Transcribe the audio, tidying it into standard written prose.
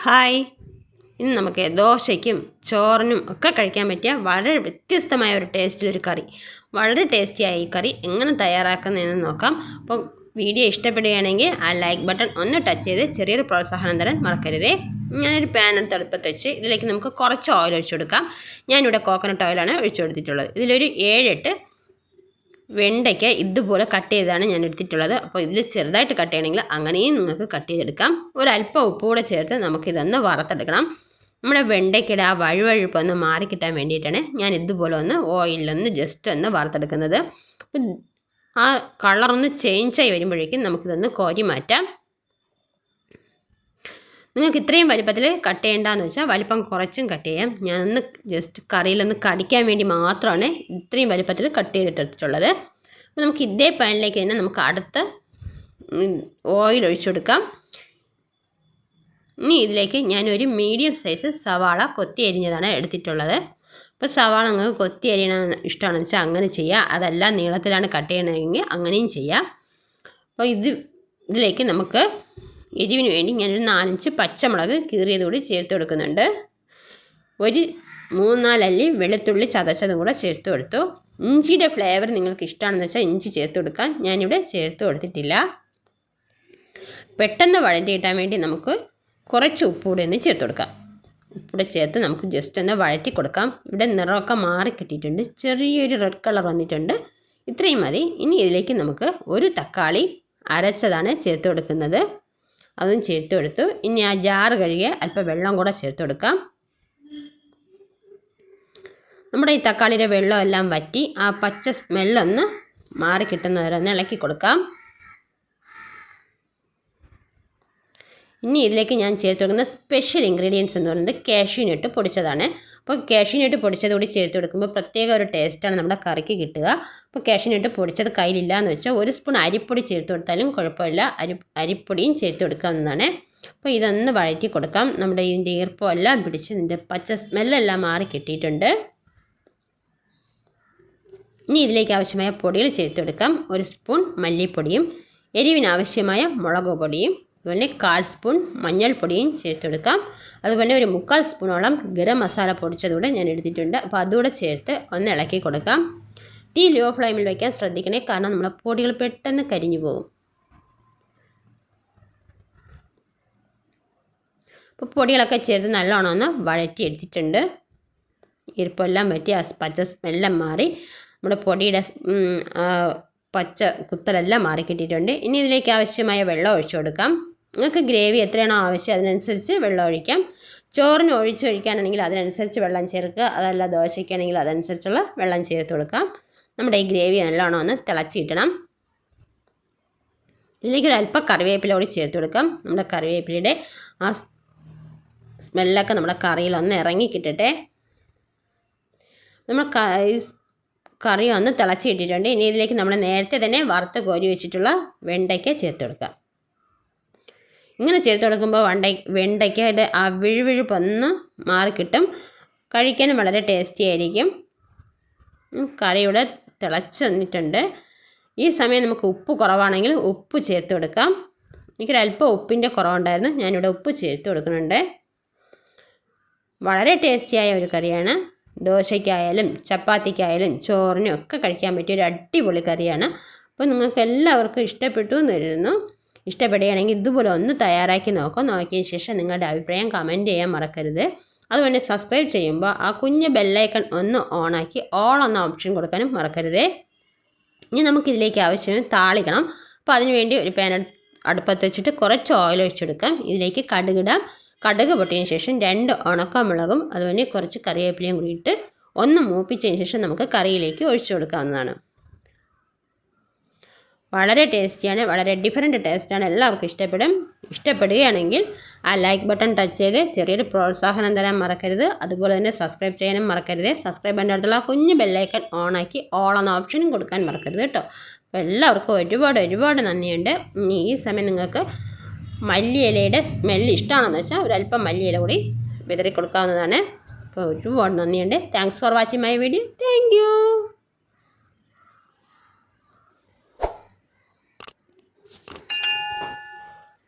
Hi, ഇന്ന് നമുക്ക് ദോശയ്ക്കും ചോറിനും ഒക്കെ കഴിക്കാൻ പറ്റിയ വളരെ വ്യത്യസ്തമായ ഒരു ടേസ്റ്റിലൊരു കറി. വളരെ ടേസ്റ്റിയായ ഈ കറി എങ്ങനെ തയ്യാറാക്കുന്നതെന്ന് നോക്കാം. അപ്പോൾ വീഡിയോ ഇഷ്ടപ്പെടുകയാണെങ്കിൽ ആ ലൈക്ക് ബട്ടൺ ഒന്ന് ടച്ച് ചെയ്ത് ചെറിയൊരു പ്രോത്സാഹനം തരാൻ മറക്കരുതേ. ഞാനൊരു പാൻ എടുത്ത് അടുപ്പത്ത് വെച്ച് ഇതിലേക്ക് നമുക്ക് കുറച്ച് ഓയിൽ ഒഴിച്ചു കൊടുക്കാം. ഞാനിവിടെ കോക്കനട്ട് ഓയിലാണ് ഒഴിച്ചു കൊടുത്തിട്ടുള്ളത്. ഇതിലൊരു 7-8 വെണ്ടയ്ക്ക ഇതുപോലെ കട്ട് ചെയ്താണ് ഞാൻ എടുത്തിട്ടുള്ളത്. അപ്പോൾ ഇതിൽ ചെറുതായിട്ട് കട്ട് ചെയ്യണമെങ്കിൽ അങ്ങനെയും നിങ്ങൾക്ക് കട്ട് ചെയ്തെടുക്കാം. ഒരല്പം ഉപ്പ് കൂടെ ചേർത്ത് നമുക്കിതൊന്ന് വറുത്തെടുക്കണം. നമ്മുടെ വെണ്ടയ്ക്കയുടെ ആ വഴുവഴുപ്പൊന്ന് മാറിക്കിട്ടാൻ വേണ്ടിയിട്ടാണ് ഞാൻ ഇതുപോലെ ഒന്ന് ഓയിലൊന്ന് ജസ്റ്റ് ഒന്ന് വറുത്തെടുക്കുന്നത്. അപ്പം ആ കളറൊന്ന് ചേഞ്ചായി വരുമ്പോഴേക്കും നമുക്കിതൊന്ന് കോരി മാറ്റാം. നിങ്ങൾക്ക് ഇത്രയും വലിപ്പത്തിൽ കട്ട് ചെയ്യേണ്ടതെന്ന് വെച്ചാൽ വലിപ്പം കുറച്ചും കട്ട് ചെയ്യാം. ഞാനൊന്ന് ജസ്റ്റ് കറിയിലൊന്ന് കടിക്കാൻ വേണ്ടി മാത്രമാണ് ഇത്രയും വലിപ്പത്തിൽ കട്ട് ചെയ്തിട്ടെടുത്തിട്ടുള്ളത്. അപ്പോൾ നമുക്ക് ഇതേ പാനിലേക്ക് തന്നെ നമുക്ക് അടുത്ത ഓയിൽ ഒഴിച്ചു കൊടുക്കാം. ഇനി ഇതിലേക്ക് ഞാനൊരു മീഡിയം സൈസ് സവാള കൊത്തി അരിഞ്ഞതാണ് എടുത്തിട്ടുള്ളത്. അപ്പോൾ സവാള നിങ്ങൾക്ക് കൊത്തി അരിയണം ഇഷ്ടമാണെന്ന് വെച്ചാൽ അങ്ങനെ ചെയ്യുക. അതല്ല നീളത്തിലാണ് കട്ട് ചെയ്യണമെങ്കിൽ അങ്ങനെയും ചെയ്യാം. അപ്പോൾ ഇതിലേക്ക് നമുക്ക് എരിവിന് വേണ്ടി ഞാനൊരു 4-5 പച്ചമുളക് കീറിയത് കൂടി ചേർത്ത് കൊടുക്കുന്നുണ്ട്. ഒരു 3-4 അല്ലി വെളുത്തുള്ളി ചതച്ചതും കൂടെ ചേർത്ത് കൊടുത്തു. ഇഞ്ചിയുടെ ഫ്ലേവർ നിങ്ങൾക്ക് ഇഷ്ടമാണെന്ന് വെച്ചാൽ ഇഞ്ചി ചേർത്ത് കൊടുക്കാം. ഞാനിവിടെ ചേർത്ത് കൊടുത്തിട്ടില്ല. പെട്ടെന്ന് വഴറ്റി കിട്ടാൻ വേണ്ടി നമുക്ക് കുറച്ച് ഉപ്പ് കൂടെ ഒന്ന് ചേർത്ത് കൊടുക്കാം. ഉപ്പൂടെ ചേർത്ത് നമുക്ക് ജസ്റ്റ് ഒന്ന് വഴറ്റി കൊടുക്കാം. ഇവിടെ നിറമൊക്കെ മാറി കിട്ടിയിട്ടുണ്ട്. ചെറിയൊരു റെഡ് കളർ വന്നിട്ടുണ്ട്. ഇത്രയും മതി. ഇനി ഇതിലേക്ക് നമുക്ക് ഒരു തക്കാളി അരച്ചതാണ് ചേർത്ത് കൊടുക്കുന്നത്. അതും ചേർത്ത് കൊടുത്തു. ഇനി ആ ജാറ് കഴുകിയ അല്പം വെള്ളം കൂടെ ചേർത്ത് കൊടുക്കാം. നമ്മുടെ ഈ തക്കാളിയുടെ വെള്ളമെല്ലാം വറ്റി ആ പച്ച സ്മെല്ലൊന്ന് മാറി കിട്ടുന്നവരെ ഒന്ന് ഇളക്കി കൊടുക്കാം. ഇനി ഇതിലേക്ക് ഞാൻ ചേർത്ത് കൊടുക്കുന്ന സ്പെഷ്യൽ ഇൻഗ്രീഡിയൻസ് എന്ന് പറയുന്നത് കാഷ്യൂനട്ട് പൊടിച്ചതാണ്. അപ്പോൾ കാഷ്യൂനട്ട് പൊടിച്ചത് കൂടി ചേർത്ത് കൊടുക്കുമ്പോൾ പ്രത്യേക ഒരു ടേസ്റ്റാണ് നമ്മുടെ കറിക്ക് കിട്ടുക. അപ്പോൾ കാഷ്യൂനട്ട് പൊടിച്ചത് കയ്യിലില്ല എന്ന് വെച്ചാൽ 1 സ്പൂൺ അരിപ്പൊടി ചേർത്ത് കൊടുത്താലും കുഴപ്പമില്ല. അരിപ്പൊടിയും ചേർത്ത് കൊടുക്കാവുന്നതാണ്. അപ്പോൾ ഇതൊന്ന് വഴറ്റി കൊടുക്കാം. നമ്മുടെ ഇതിൻ്റെ ഈർപ്പം എല്ലാം പിടിച്ച് ഇതിൻ്റെ പച്ച സ്മെല്ലെല്ലാം മാറി കിട്ടിയിട്ടുണ്ട്. ഇനി ഇതിലേക്ക് ആവശ്യമായ പൊടികൾ ചേർത്ത് കൊടുക്കാം. 1 സ്പൂൺ മല്ലിപ്പൊടിയും എരിവിനാവശ്യമായ മുളക് പൊടിയും അതുപോലെ 1/4 സ്പൂൺ മഞ്ഞൾപ്പൊടിയും ചേർത്ത് കൊടുക്കാം. അതുപോലെ ഒരു 3/4 സ്പൂണോളം ഗരം മസാല പൊടിച്ചതുകൂടെ ഞാൻ എടുത്തിട്ടുണ്ട്. അപ്പോൾ അതുകൂടെ ചേർത്ത് ഒന്ന് ഇളക്കി കൊടുക്കാം. തീ ലോ ഫ്ലെയിമിൽ വയ്ക്കാൻ ശ്രദ്ധിക്കണേ, കാരണം നമ്മുടെ പൊടികൾ പെട്ടെന്ന് കരിഞ്ഞു പോകും. അപ്പോൾ പൊടികളൊക്കെ ചേർത്ത് നല്ലോണം ഒന്ന് വഴറ്റി എടുത്തിട്ടുണ്ട്. ഈർപ്പെല്ലാം വറ്റി ആ പച്ച സ്മെല്ലാം മാറി നമ്മുടെ പൊടിയുടെ പച്ച കുത്തലെല്ലാം മാറി കിട്ടിയിട്ടുണ്ട്. ഇനി ഇതിലേക്ക് ആവശ്യമായ വെള്ളം ഒഴിച്ചു കൊടുക്കാം. നിങ്ങൾക്ക് ഗ്രേവി എത്രയാണോ ആവശ്യം അതിനനുസരിച്ച് വെള്ളം ഒഴിക്കാം. ചോറിന് ഒഴിക്കാനാണെങ്കിൽ അതിനനുസരിച്ച് വെള്ളം ചേർക്കുക. അതല്ല ദോശയ്ക്കാണെങ്കിൽ അതനുസരിച്ചുള്ള വെള്ളം ചേർത്ത് കൊടുക്കാം. നമ്മുടെ ഈ ഗ്രേവി നല്ലോണം ഒന്ന് തിളച്ച് കിട്ടണം. ഇതിലേക്ക് ഒരു അല്പം കറിവേപ്പില കൂടി ചേർത്ത് കൊടുക്കാം. നമ്മുടെ കറിവേപ്പിലയുടെ ആ സ്മെല്ലൊക്കെ നമ്മുടെ കറിയിലൊന്ന് ഇറങ്ങി കിട്ടട്ടെ. നമ്മൾ കറി ഒന്ന് തിളച്ച് ഇട്ടിട്ടുണ്ട്. ഇനി ഇതിലേക്ക് നമ്മൾ നേരത്തെ തന്നെ വറുത്ത് കോരി വെച്ചിട്ടുള്ള വെണ്ടയ്ക്ക ചേർത്ത് കൊടുക്കാം. ഇങ്ങനെ ചേർത്ത് കൊടുക്കുമ്പോൾ വെണ്ടയ്ക്കയുടെ ആ വിഴുവിഴുപ്പൊന്ന് മാറിക്കിട്ടും. കഴിക്കാനും വളരെ ടേസ്റ്റി ആയിരിക്കും. കറി ഇവിടെ തിളച്ച് വന്നിട്ടുണ്ട്. ഈ സമയം നമുക്ക് ഉപ്പ് കുറവാണെങ്കിൽ ഉപ്പ് ചേർത്ത് കൊടുക്കാം. എനിക്കൊരല്പം ഉപ്പിൻ്റെ കുറവുണ്ടായിരുന്നു. ഞാനിവിടെ ഉപ്പ് ചേർത്ത് കൊടുക്കുന്നുണ്ട്. വളരെ ടേസ്റ്റിയായ ഒരു കറിയാണ്. ദോശയ്ക്കായാലും ചപ്പാത്തിക്കായാലും ചോറിനും ഒക്കെ കഴിക്കാൻ പറ്റിയ ഒരു അടിപൊളി കറിയാണ്. അപ്പോൾ നിങ്ങൾക്ക് എല്ലാവർക്കും ഇഷ്ടപ്പെട്ടു എന്ന് കരുതുന്നു. ഇഷ്ടപ്പെടുകയാണെങ്കിൽ ഇതുപോലെ ഒന്ന് തയ്യാറാക്കി നോക്കിയ ശേഷം നിങ്ങളുടെ അഭിപ്രായം കമൻറ്റ് ചെയ്യാൻ മറക്കരുത്. അതുപോലെ സബ്സ്ക്രൈബ് ചെയ്യുമ്പോൾ ആ കുഞ്ഞ് ബെല്ലൈക്കൺ ഒന്ന് ഓണാക്കി ഓൾ എന്ന ഓപ്ഷൻ കൊടുക്കാനും മറക്കരുതേ. ഇനി നമുക്കിതിലേക്ക് ആവശ്യം താളിക്കണം. അപ്പോൾ അതിനുവേണ്ടി ഒരു പാൻ അടുപ്പത്ത് വെച്ചിട്ട് കുറച്ച് ഓയിൽ ഒഴിച്ചെടുക്കാം. ഇതിലേക്ക് കടുകിടാം. കടുക് പൊട്ടിയതിന് ശേഷം 2 ഉണക്കമുളകും അതുപോലെ കുറച്ച് കറിവേപ്പിലയും കൂടി ഇട്ട് ഒന്ന് മൂപ്പിച്ചതിന് ശേഷം നമുക്ക് കറിയിലേക്ക് ഒഴിച്ചു കൊടുക്കാവുന്നതാണ്. വളരെ ടേസ്റ്റിയാണ്, വളരെ ഡിഫറെൻറ്റ് ടേസ്റ്റാണ്. എല്ലാവർക്കും ഇഷ്ടപ്പെടുകയാണെങ്കിൽ ആ ലൈക്ക് ബട്ടൺ ടച്ച് ചെയ്ത് ചെറിയൊരു പ്രോത്സാഹനം തരാൻ മറക്കരുത്. അതുപോലെ തന്നെ സബ്സ്ക്രൈബ് ചെയ്യാനും മറക്കരുത്. സബ്സ്ക്രൈബ് ചെയ്യേണ്ട അടുത്തുള്ള കുഞ്ഞ് ബെല്ലൈക്കൺ ഓണാക്കി ഓൾ എന്ന ഓപ്ഷനും കൊടുക്കാൻ മറക്കരുത് കേട്ടോ. അപ്പോൾ എല്ലാവർക്കും ഒരുപാട് നന്ദിയുണ്ട്. ഈ സമയം നിങ്ങൾക്ക് മല്ലിയിലയുടെ സ്മെല്ല് ഇഷ്ടമാണെന്ന് വെച്ചാൽ ഒരല്പം മല്ലിയില കൂടി വിതറി കൊടുക്കാവുന്നതാണ്. അപ്പോൾ ഒരുപാട് നന്ദിയുണ്ട്. Thanks for watching my video. Thank you.